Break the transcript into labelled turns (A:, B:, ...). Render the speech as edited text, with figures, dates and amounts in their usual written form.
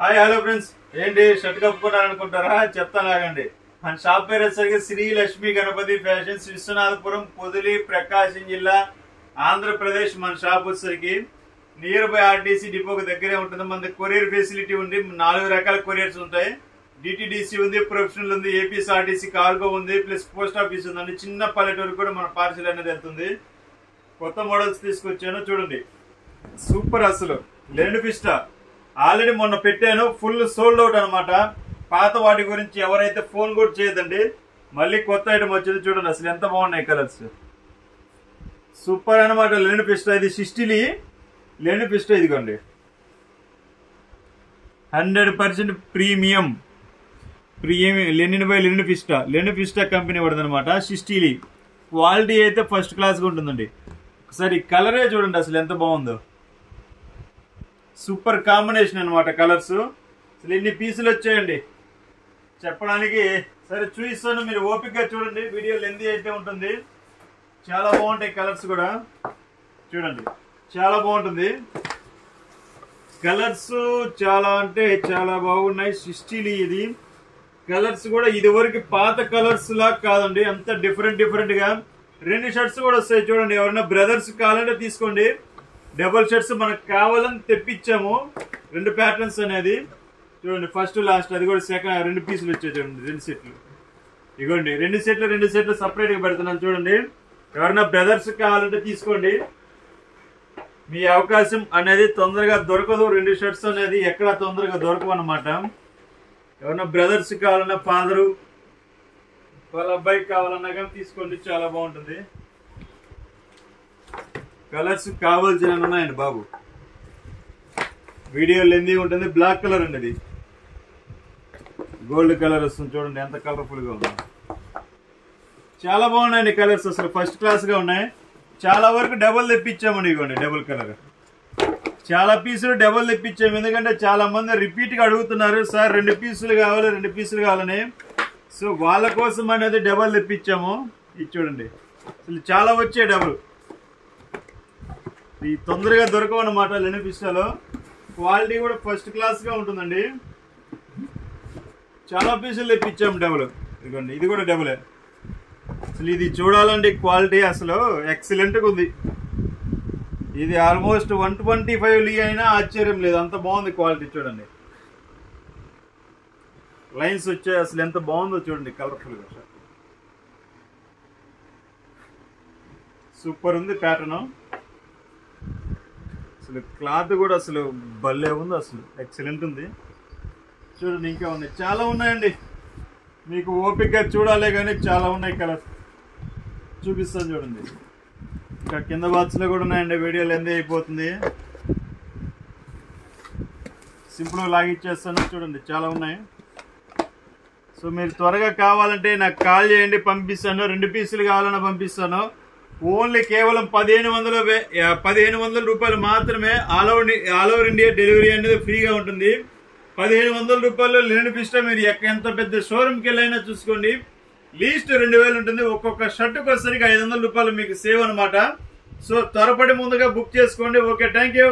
A: Hi hello friends, ఏంటి shirt కప్పుకున్నారనుకుంటారా? చెప్తాను ఆగండి. మన షాప్ పేరు వచ్చేసరికి శ్రీ లక్ష్మీ గణపతి ఫ్యాషన్స్, విశ్వనాథపురం, పొదిలి, ప్రకాశం జిల్లా, ఆంధ్రప్రదేశ్. మన షాప్ వచ్చేసరికి నియర్ బై ఆర్టీసీ డిపోకి దగ్గరే ఉంటుంది. మన కొరియర్ ఫెసిలిటీ ఉంది, 4 రకాల కొరియర్స్ ఉంటాయి. డిటిడిసి ఉంది, ప్రొఫెషనల్ ఉంది, ఏపీఎస్ఆర్టీసీ కార్గో ఉంది, ప్లస్ పోస్ట్ ఆఫీస్ ఉందండి. చిన్న పల్లెటూరు కూడా మన పార్సిల్ అనేది వెళ్తుంది. కొత్త మోడల్స్ తీసుకొచ్చాను చూడండి, సూపర్. అసలు లెండ్ ఫిస్టా ఆల్రెడీ మొన్న పెట్టాను, ఫుల్ సోల్డ్ అవుట్ అనమాట. పాత వాటి గురించి ఎవరైతే ఫోన్ కూడా చేయదండి, మళ్ళీ కొత్త ఐటమ్ వచ్చింది చూడండి. అసలు ఎంత బాగున్నాయి కలర్స్, సూపర్ అనమాట. లెండ్ ఫిస్టా ఇది 60 లెండ్ ఫిస్టా, ఇదిగోండి 100% premium Lenin by lend ఫిస్టా company పడుతుంది అనమాట. 60 క్వాలిటీ అయితే ఫస్ట్ క్లాస్గా ఉంటుందండి. ఒకసారి కలరే చూడండి అసలు ఎంత బాగుందో, సూపర్ కాంబినేషన్ అనమాట కలర్స్. అసలు ఎన్ని పీసులు వచ్చాయండి చెప్పడానికి. సరే చూపిస్తాను, మీరు ఓపికగా చూడండి, వీడియో లెంతీ అయితే ఉంటుంది. చాలా బాగుంటాయి కలర్స్ కూడా చూడండి, చాలా బాగుంటుంది. కలర్స్ చాలా అంటే చాలా బాగున్నాయి. 60 ఇది కలర్స్ కూడా ఇది వరకు పాత కలర్స్ లా కాదండి, అంత డిఫరెంట్ గా. 2 షర్ట్స్ కూడా వస్తాయి చూడండి. ఎవరైనా బ్రదర్స్ కావాలంటే తీసుకోండి. డబుల్ షర్ట్స్ మనకు కావాలని తెప్పించాము, 2 ప్యాటర్న్స్ అనేది చూడండి. ఫస్ట్ లాస్ట్ అది కూడా సెకండ్ 2 పీసులు వచ్చాయి చూడండి, 2 సెట్లు. ఇగోండి 2 సెట్లు సపరేట్ గా పెడుతున్నాను చూడండి. ఎవరైనా బ్రదర్స్ కావాలంటే తీసుకోండి. మీ అవకాశం అనేది తొందరగా దొరకదు. 2 షర్ట్స్ అనేది ఎక్కడ తొందరగా దొరకవు అనమాట. ఎవరైనా బ్రదర్స్ కావాలన్నా, ఫాదరు వాళ్ళ అబ్బాయికి కావాలన్నా కానీ తీసుకోండి, చాలా బాగుంటుంది. కలర్స్ కావాల్సిన ఉన్నాయండి బాబు. వీడియో లెందీ ఉంటుంది. బ్లాక్ కలర్ అండి, ఇది గోల్డ్ కలర్ వస్తుంది చూడండి, ఎంత కలర్ఫుల్ గా ఉంది. చాలా బాగున్నాయండి కలర్స్, అసలు ఫస్ట్ క్లాస్ గా ఉన్నాయి. చాలా వరకు డబుల్ తెప్పించామండి. ఇవ్వండి డబుల్ కలర్, చాలా పీసులు డబుల్ తెప్పించాము. ఎందుకంటే చాలా మంది రిపీట్ గా అడుగుతున్నారు, సార్ 2 పీసులు కావాలి 2 పీసులు కావాలని. సో వాళ్ళ కోసం అనేది డబుల్ తెప్పించాము. ఇది చూడండి, అసలు చాలా వచ్చాయి డబుల్. ఈ తొందరగా దొరకవు అనమాట లెనిన్ ఫిస్టాలో. క్వాలిటీ కూడా ఫస్ట్ క్లాస్ గా ఉంటుందండి. చాలా పీసులు తెప్పించాము డబుల్. ఇదిగోండి ఇది కూడా డబులే. అసలు ఇది చూడాలండి, క్వాలిటీ అసలు ఎక్సలెంట్ గా ఉంది. ఇది ఆల్మోస్ట్ 125 లీ అయినా ఆశ్చర్యం లేదు, అంత బాగుంది క్వాలిటీ. చూడండి లైన్స్ వచ్చాయి, అసలు ఎంత బాగుందో చూడండి, కలర్ఫుల్ గా సూపర్ ఉంది ప్యాటర్న్. అసలు క్లాత్ కూడా అసలు భలే ఉంది, అసలు ఎక్సలెంట్ ఉంది. చూడండి ఇంకా ఉన్నాయి, చాలా ఉన్నాయండి. మీకు ఓపికగా చూడాలే కానీ చాలా ఉన్నాయి కలర్స్, చూపిస్తాను చూడండి. ఇంకా కింద బాక్స్ లో కూడా ఉన్నాయండి. వీడియో లెంత్ అయిపోతుంది, సింపుల్ లాగిచ్చేస్తాను చూడండి, చాలా ఉన్నాయి. సో మీరు త్వరగా కావాలంటే నాకు కాల్ చేయండి, పంపిస్తాను. 2 పీసులు కావాలన్నా పంపిస్తాను. ఓన్లీ కేవలం 1500 రూపాయలు మాత్రమే. ఆల్ ఓవర్ ఇండియా డెలివరీ అనేది ఫ్రీగా ఉంటుంది. 1500 రూపాయలు లెనిన్ ఫిస్టా మీరు ఎంత పెద్ద షోరూమ్కి వెళ్ళైనా చూసుకోండి, లీస్ట్ 2000 ఉంటుంది. ఒక్కొక్క షర్టుకు వచ్చేసరికి 500 రూపాయలు మీకు సేవ్ అనమాట. సో త్వరపడి ముందుగా బుక్ చేసుకోండి. Okay, thank you.